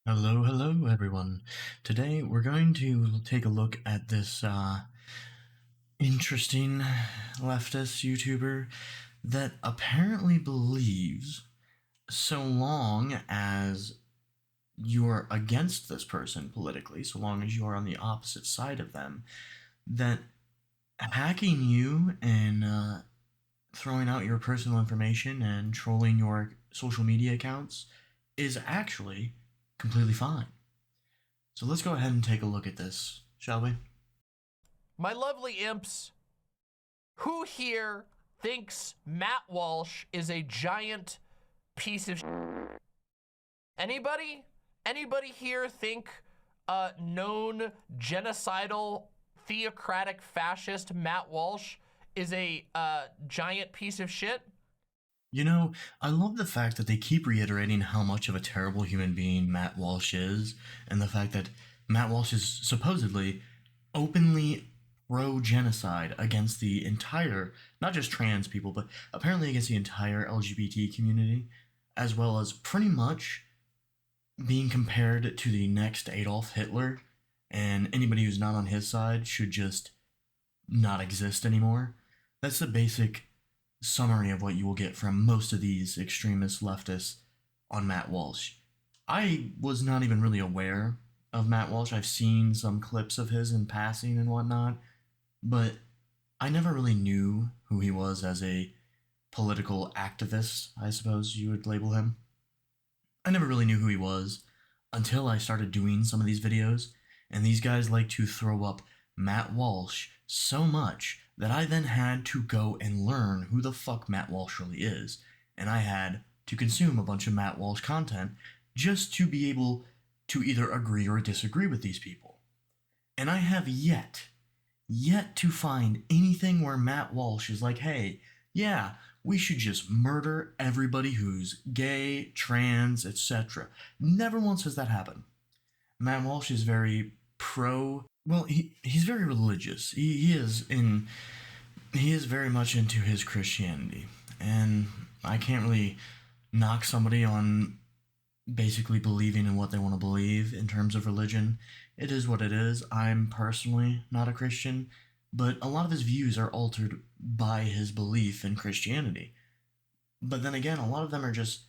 Hello, hello, everyone. Today we're going to take a look at this interesting leftist YouTuber that apparently believes so long as you're against this person politically, so long as you're on the opposite side of them, that hacking you and throwing out your personal information and trolling your social media accounts is actually completely fine. So let's go ahead and take a look at this, shall we? My lovely imps, who here thinks Matt Walsh is a giant piece of shit? Anybody? Anybody here think known genocidal, theocratic fascist Matt Walsh is a giant piece of shit? You know, I love the fact that they keep reiterating how much of a terrible human being Matt Walsh is, and the fact that Matt Walsh is supposedly openly pro genocide against the entire, not just trans people, but apparently against the entire LGBT community, as well as pretty much being compared to the next Adolf Hitler, and anybody who's not on his side should just not exist anymore. That's the basic summary of what you will get from most of these extremist leftists on Matt Walsh. I was not even really aware of Matt Walsh. I've seen some clips of his in passing and whatnot, but I never really knew who he was as a political activist, I suppose you would label him. I never really knew who he was until I started doing some of these videos, and these guys like to throw up Matt Walsh so much that I then had to go and learn who the fuck Matt Walsh really is, and I had to consume a bunch of Matt Walsh content just to be able to either agree or disagree with these people. And I have yet to find anything where Matt Walsh is like, hey, yeah, we should just murder everybody who's gay, trans, etc. Never once has that happened. Matt Walsh is very he's very religious. He is very much into his Christianity, and I can't really knock somebody on basically believing in what they want to believe in terms of religion. It is what it is. I'm personally not a Christian, but a lot of his views are altered by his belief in Christianity. But then again, a lot of them are just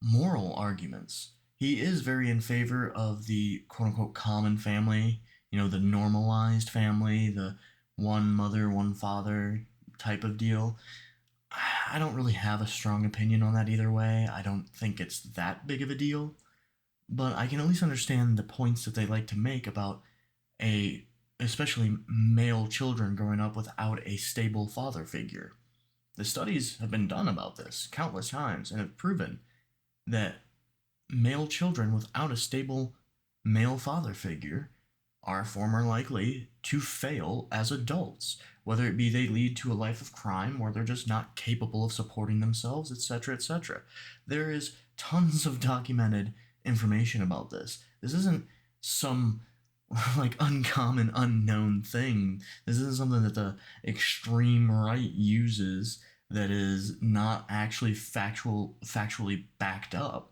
moral arguments. He is very in favor of the quote unquote common family, the normalized family, the one mother, one father type of deal. I don't really have a strong opinion on that either way. I don't think it's that big of a deal, but I can at least understand the points that they like to make about especially male children growing up without a stable father figure. The studies have been done about this countless times and have proven that male children without a stable male father figure are far more likely to fail as adults, whether it be they lead to a life of crime or they're just not capable of supporting themselves, etc., etc. There is tons of documented information about this. This isn't some like uncommon unknown thing. This isn't something that the extreme right uses that is not actually factually backed up.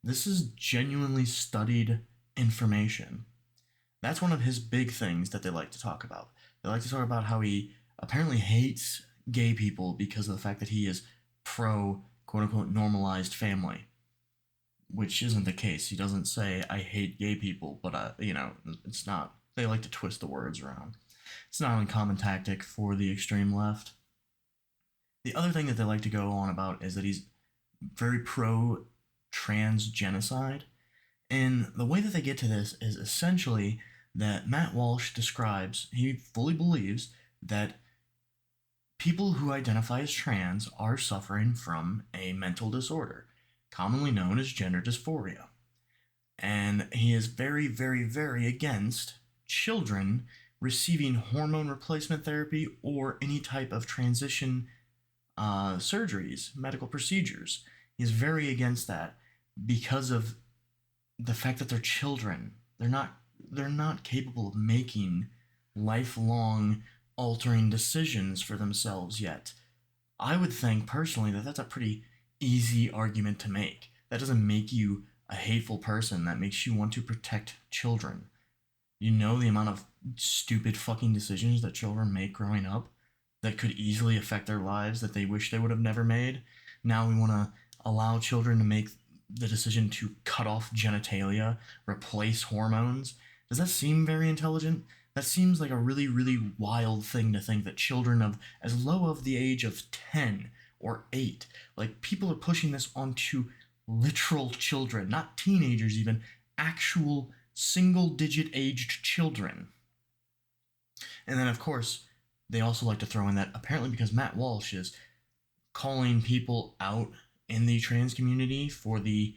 This is genuinely studied information. That's one of his big things that they like to talk about. They like to talk about how he apparently hates gay people because of the fact that he is pro quote unquote normalized family, which isn't the case. He doesn't say I hate gay people, but it's not. They like to twist the words around. It's not an uncommon tactic for the extreme left. The other thing that they like to go on about is that he's very pro trans genocide. And the way that they get to this is essentially that Matt Walsh describes, he fully believes that people who identify as trans are suffering from a mental disorder, commonly known as gender dysphoria. And he is very, very, very against children receiving hormone replacement therapy or any type of transition surgeries, medical procedures. He's very against that because of the fact that they're children. They're not capable of making lifelong altering decisions for themselves yet. I would think personally that that's a pretty easy argument to make. That doesn't make you a hateful person that makes you want to protect children. You know the amount of stupid fucking decisions that children make growing up that could easily affect their lives that they wish they would have never made. Now we want to allow children to make the decision to cut off genitalia, replace hormones. Does that seem very intelligent? That seems like a really, really wild thing to think that children of as low of the age of 10 or 8, like people are pushing this onto literal children, not teenagers even, actual single digit aged children. And then, of course, they also like to throw in that apparently because Matt Walsh is calling people out in the trans community for the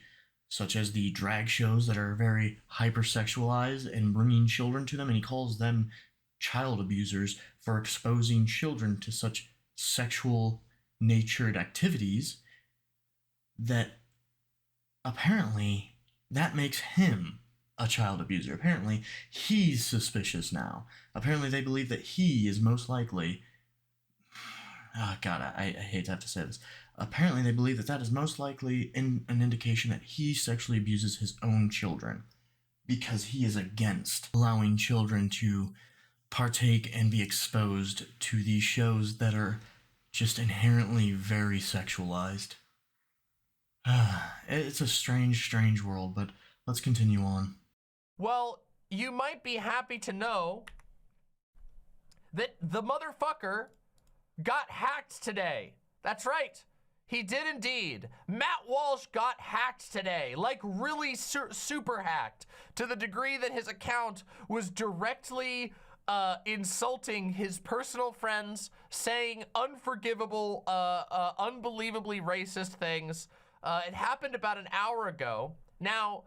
such as the drag shows that are very hypersexualized and bringing children to them, and he calls them child abusers for exposing children to such sexual natured activities that apparently that makes him a child abuser. Apparently he's suspicious now. Apparently they believe that he is most likely. Oh God, I hate to have to say this. Apparently they believe that that is most likely an indication that he sexually abuses his own children because he is against allowing children to partake and be exposed to these shows that are just inherently very sexualized. It's a strange, strange world, but let's continue on. Well, you might be happy to know that the motherfucker got hacked today. That's right. He did indeed. Matt Walsh got hacked today, like really super hacked, to the degree that his account was directly insulting his personal friends, saying unforgivable, unbelievably racist things. It happened about an hour ago. Now,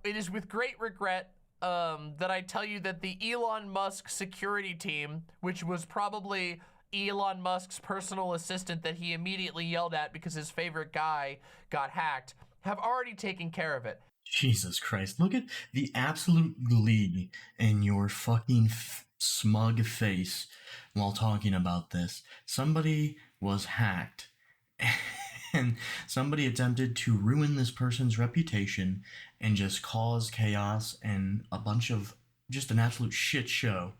it is with great regret that I tell you that the Elon Musk security team, which was probably Elon Musk's personal assistant that he immediately yelled at because his favorite guy got hacked, have already taken care of it. Jesus Christ, look at the absolute glee in your fucking smug face while talking about this. Somebody was hacked and somebody attempted to ruin this person's reputation and just cause chaos and a bunch of just an absolute shit show.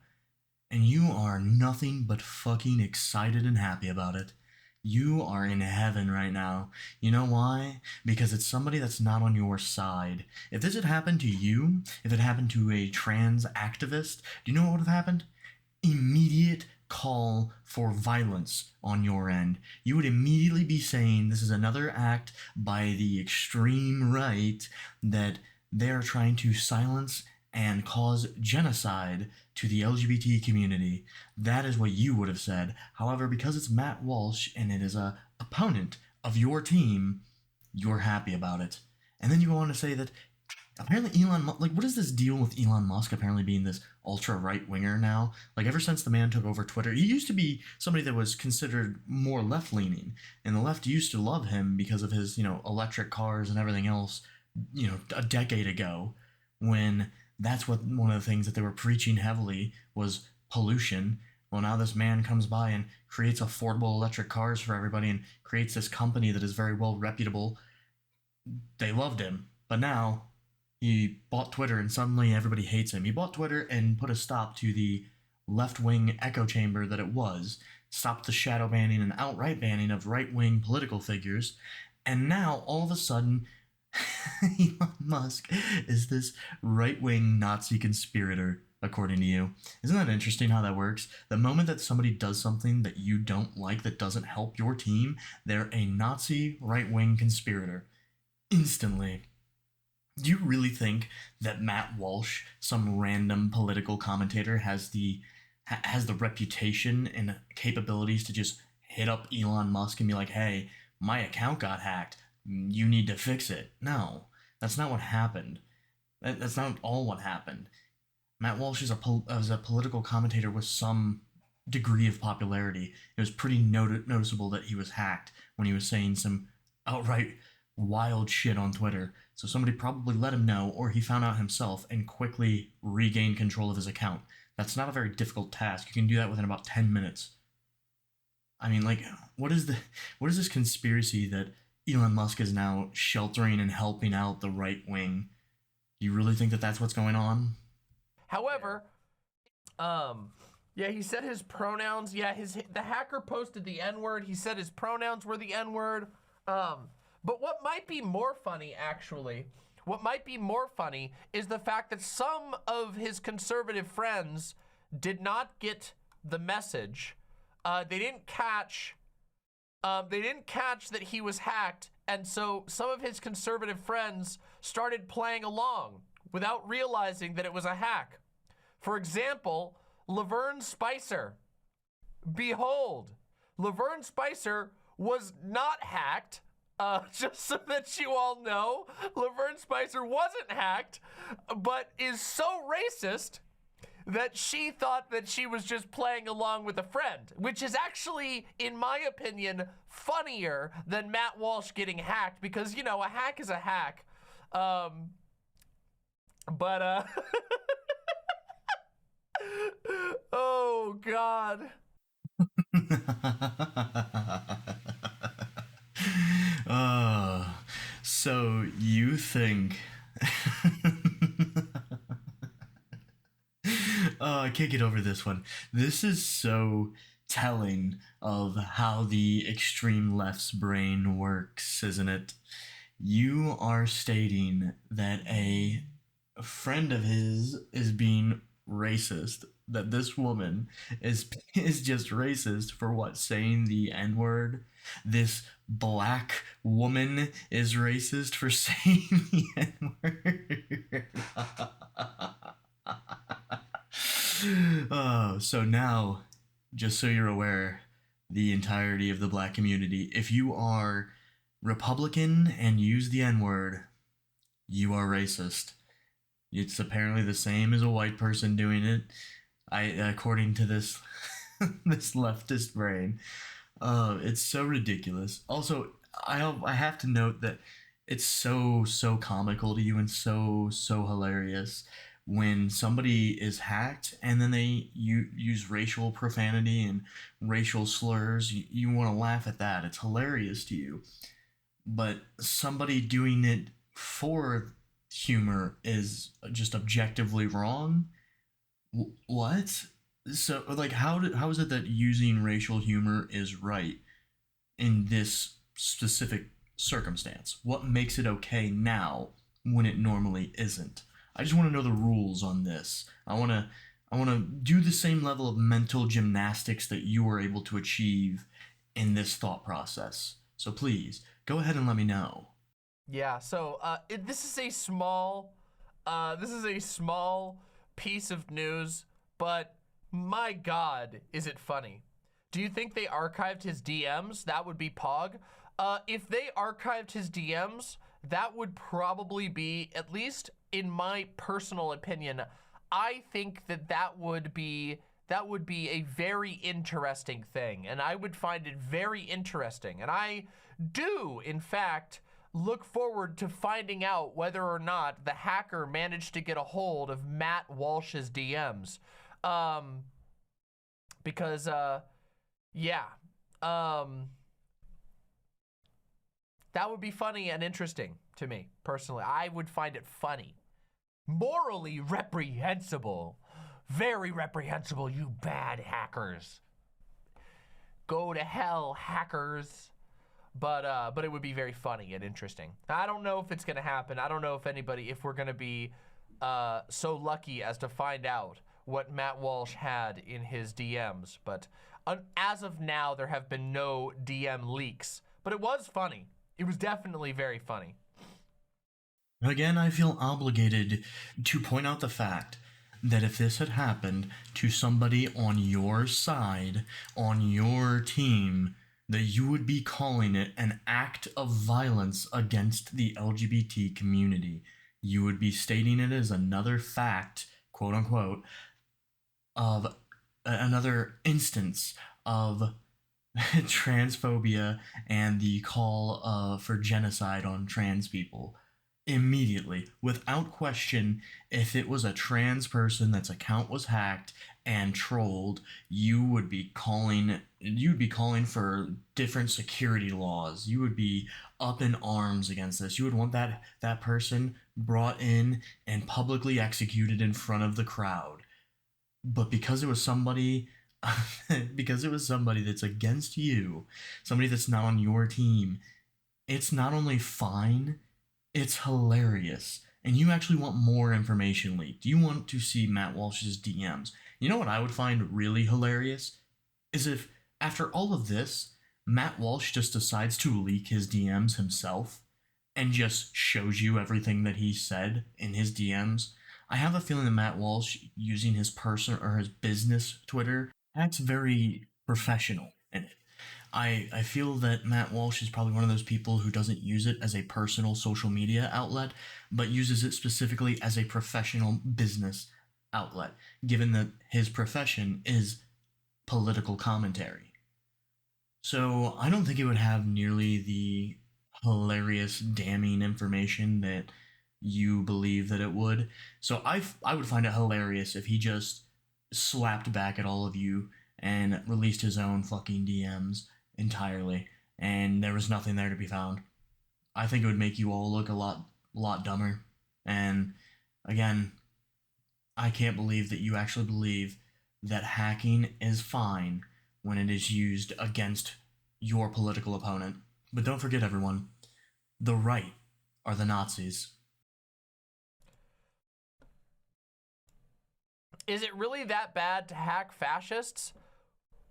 And you are nothing but fucking excited and happy about it. You are in heaven right now. You know why? Because it's somebody that's not on your side. If this had happened to you, if it happened to a trans activist, do you know what would have happened? Immediate call for violence on your end. You would immediately be saying this is another act by the extreme right that they're trying to silence and cause genocide to the LGBT community. That is what you would have said. However, because it's Matt Walsh and it is a opponent of your team, you're happy about it. And then you go on to say that apparently Elon Musk, like, what is this deal with Elon Musk apparently being this ultra right winger now? Like, ever since the man took over Twitter, he used to be somebody that was considered more left leaning, and the left used to love him because of his, electric cars and everything else, a decade ago, when that's what one of the things that they were preaching heavily was pollution. Well, now this man comes by and creates affordable electric cars for everybody and creates this company that is very well reputable. They loved him, but now he bought Twitter and suddenly everybody hates him. He bought Twitter and put a stop to the left-wing echo chamber that it was, stopped the shadow banning and outright banning of right-wing political figures, and now all of a sudden Elon Musk is this right-wing Nazi conspirator, according to you. Isn't that interesting how that works? The moment that somebody does something that you don't like that doesn't help your team, they're a Nazi right-wing conspirator. Instantly. Do you really think that Matt Walsh, some random political commentator, has the reputation and capabilities to just hit up Elon Musk and be like, "Hey, my account got hacked. You need to fix it"? No, that's not what happened. That's not all what happened. Matt Walsh is a political commentator with some degree of popularity. It was pretty noticeable that he was hacked when he was saying some outright wild shit on Twitter. So somebody probably let him know, or he found out himself and quickly regained control of his account. That's not a very difficult task. You can do that within about 10 minutes. I mean, like, what is this conspiracy that Elon Musk is now sheltering and helping out the right wing. Do you really think that that's what's going on? However, yeah, he said his pronouns. Yeah, the hacker posted the N-word. He said his pronouns were the N-word. But what might be more funny, actually, what might be more funny is the fact that some of his conservative friends did not get the message. They didn't catch. They didn't catch that he was hacked, and so some of his conservative friends started playing along without realizing that it was a hack. For example, Laverne Spicer. Behold, Laverne Spicer was not hacked. Just so that you all know, Laverne Spicer wasn't hacked, but is so racist that she thought that she was just playing along with a friend, which is actually, in my opinion, funnier than Matt Walsh getting hacked because, you know, a hack is a hack. But oh, God. uh, so you think. I can't get over this one. This is so telling of how the extreme left's brain works, isn't it? You are stating that a friend of his is being racist. That this woman is just racist for what, saying the N word. This black woman is racist for saying the N word. Oh, so now, just so you're aware, the entirety of the black community, if you are Republican and use the N word, you are racist. It's apparently the same as a white person doing it. According to this this leftist brain, it's so ridiculous. Also, I have to note that it's so comical to you and so hilarious when somebody is hacked and then use racial profanity and racial slurs. You want to laugh at that. It's hilarious to you. But somebody doing it for humor is just objectively wrong. What? So like how is it that using racial humor is right in this specific circumstance? What makes it okay now when it normally isn't? I just want to know the rules on this. I want to do the same level of mental gymnastics that you were able to achieve in this thought process. So please go ahead and let me know. Yeah, so this is a small piece of news, but my God, is it funny? Do you think they archived his DMs? That would be Pog. If they archived his DMs, that would probably be, at least in my personal opinion, I think that would be a very interesting thing, and I would find it very interesting. And I do, in fact, look forward to finding out whether or not the hacker managed to get a hold of Matt Walsh's DMs. Because, yeah, that would be funny and interesting to me, personally. I would find it funny. Morally reprehensible. Very reprehensible, you bad hackers. Go to hell, hackers. But it would be very funny and interesting. I don't know if it's gonna happen. I don't know if we're gonna be so lucky as to find out what Matt Walsh had in his DMs. But as of now, there have been no DM leaks. But it was funny. It was definitely very funny. Again, I feel obligated to point out the fact that if this had happened to somebody on your side, on your team, that you would be calling it an act of violence against the LGBT community. You would be stating it as another fact, quote unquote, of another instance of transphobia and the call for genocide on trans people immediately, without question. If it was a trans person that's account was hacked and trolled, you'd be calling for different security laws. You would be up in arms against this. You would want that person brought in and publicly executed in front of the crowd. But because it was somebody because it was somebody that's against you, somebody that's not on your team, it's not only fine, it's hilarious. And you actually want more information leaked. You want to see Matt Walsh's DMs. You know what I would find really hilarious? Is if, after all of this, Matt Walsh just decides to leak his DMs himself and just shows you everything that he said in his DMs. I have a feeling that Matt Walsh, using his personal or his business Twitter, acts very professional in it. I feel that Matt Walsh is probably one of those people who doesn't use it as a personal social media outlet, but uses it specifically as a professional business outlet, given that his profession is political commentary. So I don't think it would have nearly the hilarious, damning information that you believe that it would. So I would find it hilarious if he just slapped back at all of you and released his own fucking DMs entirely, and there was nothing there to be found. I think it would make you all look a lot dumber. And again, I can't believe that you actually believe that hacking is fine when it is used against your political opponent. But don't forget, everyone, the right are the Nazis. Is it really that bad to hack fascists?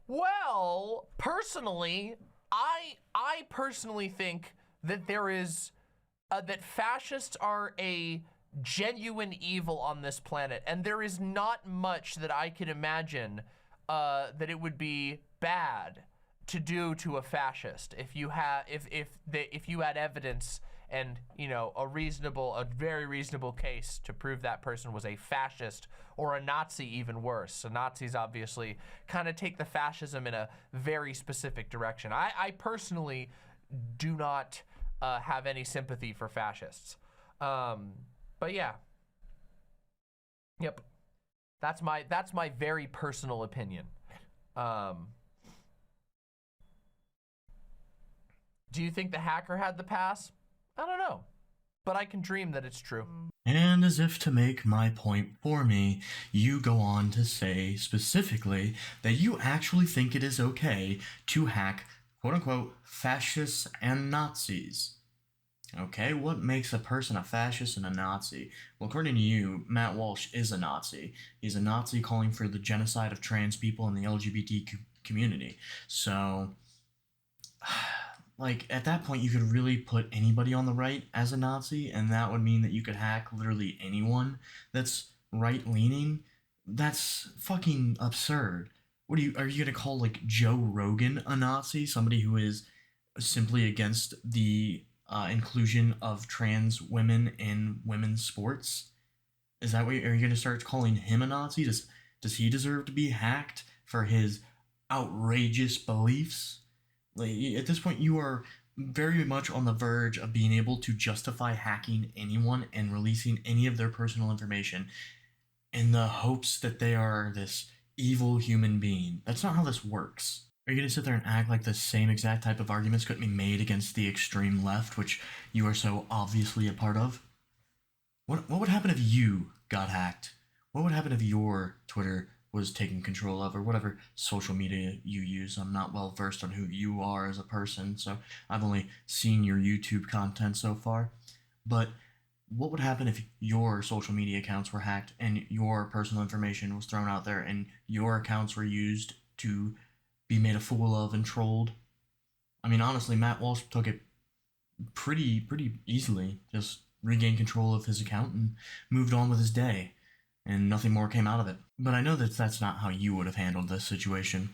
Well, personally, I personally think that there is that fascists are a genuine evil on this planet, and there is not much that I can imagine that it would be bad to do to a fascist if you had if you had evidence and, you know, a very reasonable case to prove that person was a fascist or a Nazi, even worse. So Nazis obviously kind of take the fascism in a very specific direction. I personally do not have any sympathy for fascists. But yeah, yep, that's my very personal opinion. Do you think the hacker had the pass? I don't know, but I can dream that it's true. And as if to make my point for me, you go on to say specifically that you actually think it is okay to hack quote unquote fascists and Nazis. Okay, what makes a person a fascist and a Nazi? Well, according to you, Matt Walsh is a Nazi. He's a Nazi calling for the genocide of trans people in the LGBT community. So, like, at that point, you could really put anybody on the right as a Nazi, and that would mean that you could hack literally anyone that's right leaning. That's fucking absurd. Are you gonna call, like, Joe Rogan a Nazi? Somebody who is simply against the inclusion of trans women in women's sports? Is that what are you going to start calling him a Nazi? Does he deserve to be hacked for his outrageous beliefs? Like, at this point, you are very much on the verge of being able to justify hacking anyone and releasing any of their personal information in the hopes that they are this evil human being. That's not how this works. Are you going to sit there and act like the same exact type of arguments couldn't be made against the extreme left, which you are so obviously a part of? What would happen if you got hacked? What would happen if your Twitter was taken control of, or whatever social media you use? I'm not well versed on who you are as a person, so I've only seen your YouTube content so far. But what would happen if your social media accounts were hacked and your personal information was thrown out there and your accounts were used to be made a fool of and trolled? I mean, honestly, Matt Walsh took it pretty easily. Just regained control of his account and moved on with his day, and nothing more came out of it. But I know that that's not how you would have handled this situation.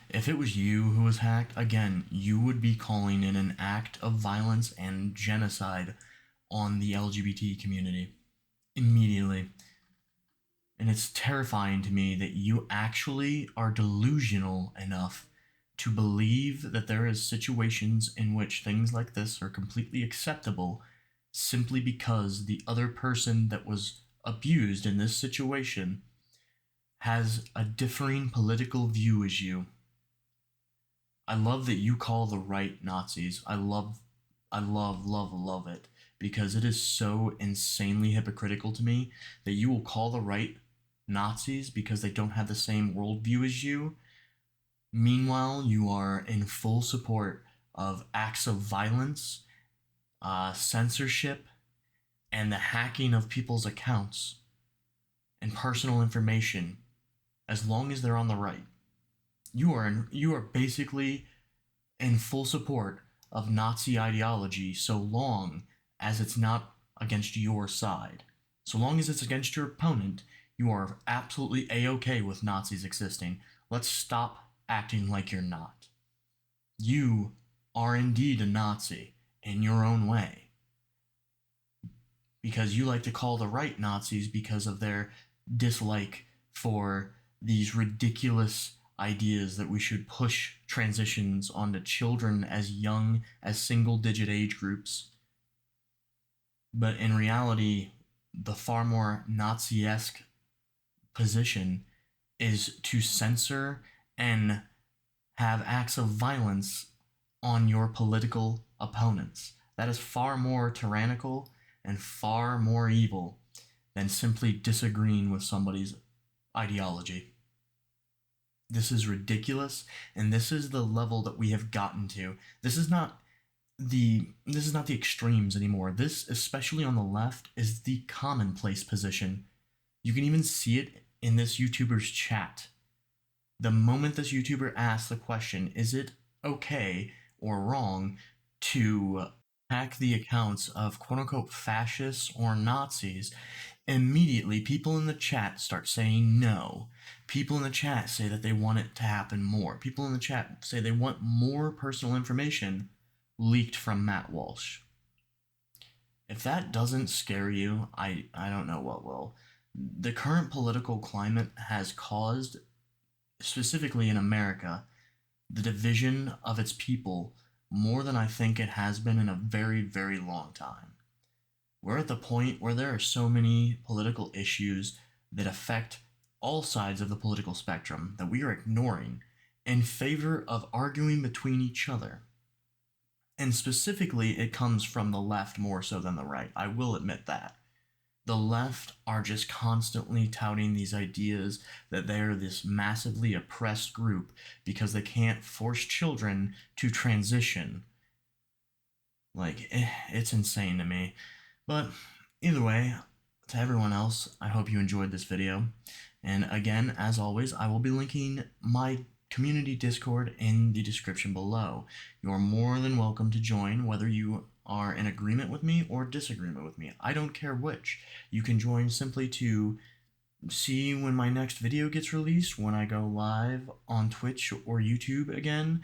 If it was you who was hacked, again, you would be calling in an act of violence and genocide on the LGBT community immediately. And it's terrifying to me that you actually are delusional enough to believe that there is situations in which things like this are completely acceptable simply because the other person that was abused in this situation has a differing political view as you. I love that you call the right Nazis. I love, love, love it because it is so insanely hypocritical to me that you will call the right Nazis because they don't have the same worldview as you. Meanwhile, you are in full support of acts of violence, censorship, and the hacking of people's accounts and personal information as long as they're on the right. You are basically in full support of Nazi ideology so long as it's not against your side. So long as it's against your opponent, you are absolutely A-OK with Nazis existing. Let's stop acting like you're not. You are indeed a Nazi in your own way. Because you like to call the right Nazis because of their dislike for these ridiculous ideas that we should push transitions onto children as young as single digit age groups. But in reality, the far more Nazi esque position is to censor and have acts of violence on your political opponents. That is far more tyrannical and far more evil than simply disagreeing with somebody's ideology. This is ridiculous, and this is the level that we have gotten to. This is not the extremes anymore. This, especially on the left, is the commonplace position. You can even see it in this YouTuber's chat. The moment this YouTuber asks the question, is it okay or wrong to hack the accounts of quote unquote fascists or Nazis, immediately people in the chat start saying no. People in the chat say that they want it to happen more. People in the chat say they want more personal information leaked from Matt Walsh. If that doesn't scare you, I don't know what will. The current political climate has caused, specifically in America, the division of its people more than I think it has been in a very, very long time. We're at the point where there are so many political issues that affect all sides of the political spectrum that we are ignoring in favor of arguing between each other. And specifically, it comes from the left more so than the right. I will admit that. The left are just constantly touting these ideas that they're this massively oppressed group because they can't force children to transition. Like, it's insane to me. But either way, to everyone else, I hope you enjoyed this video. And again, as always, I will be linking my community Discord in the description below. You're more than welcome to join, whether you are in agreement with me or disagreement with me. I don't care which. You can join simply to see when my next video gets released, when I go live on Twitch or YouTube again,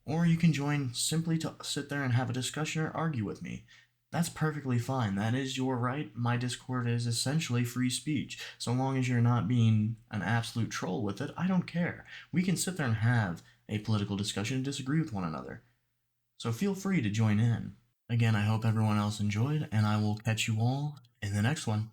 or you can join simply to sit there and have a discussion or argue with me. That's perfectly fine. That is your right. My Discord is essentially free speech. So long as you're not being an absolute troll with it, I don't care. We can sit there and have a political discussion and disagree with one another. So feel free to join in. Again, I hope everyone else enjoyed, and I will catch you all in the next one.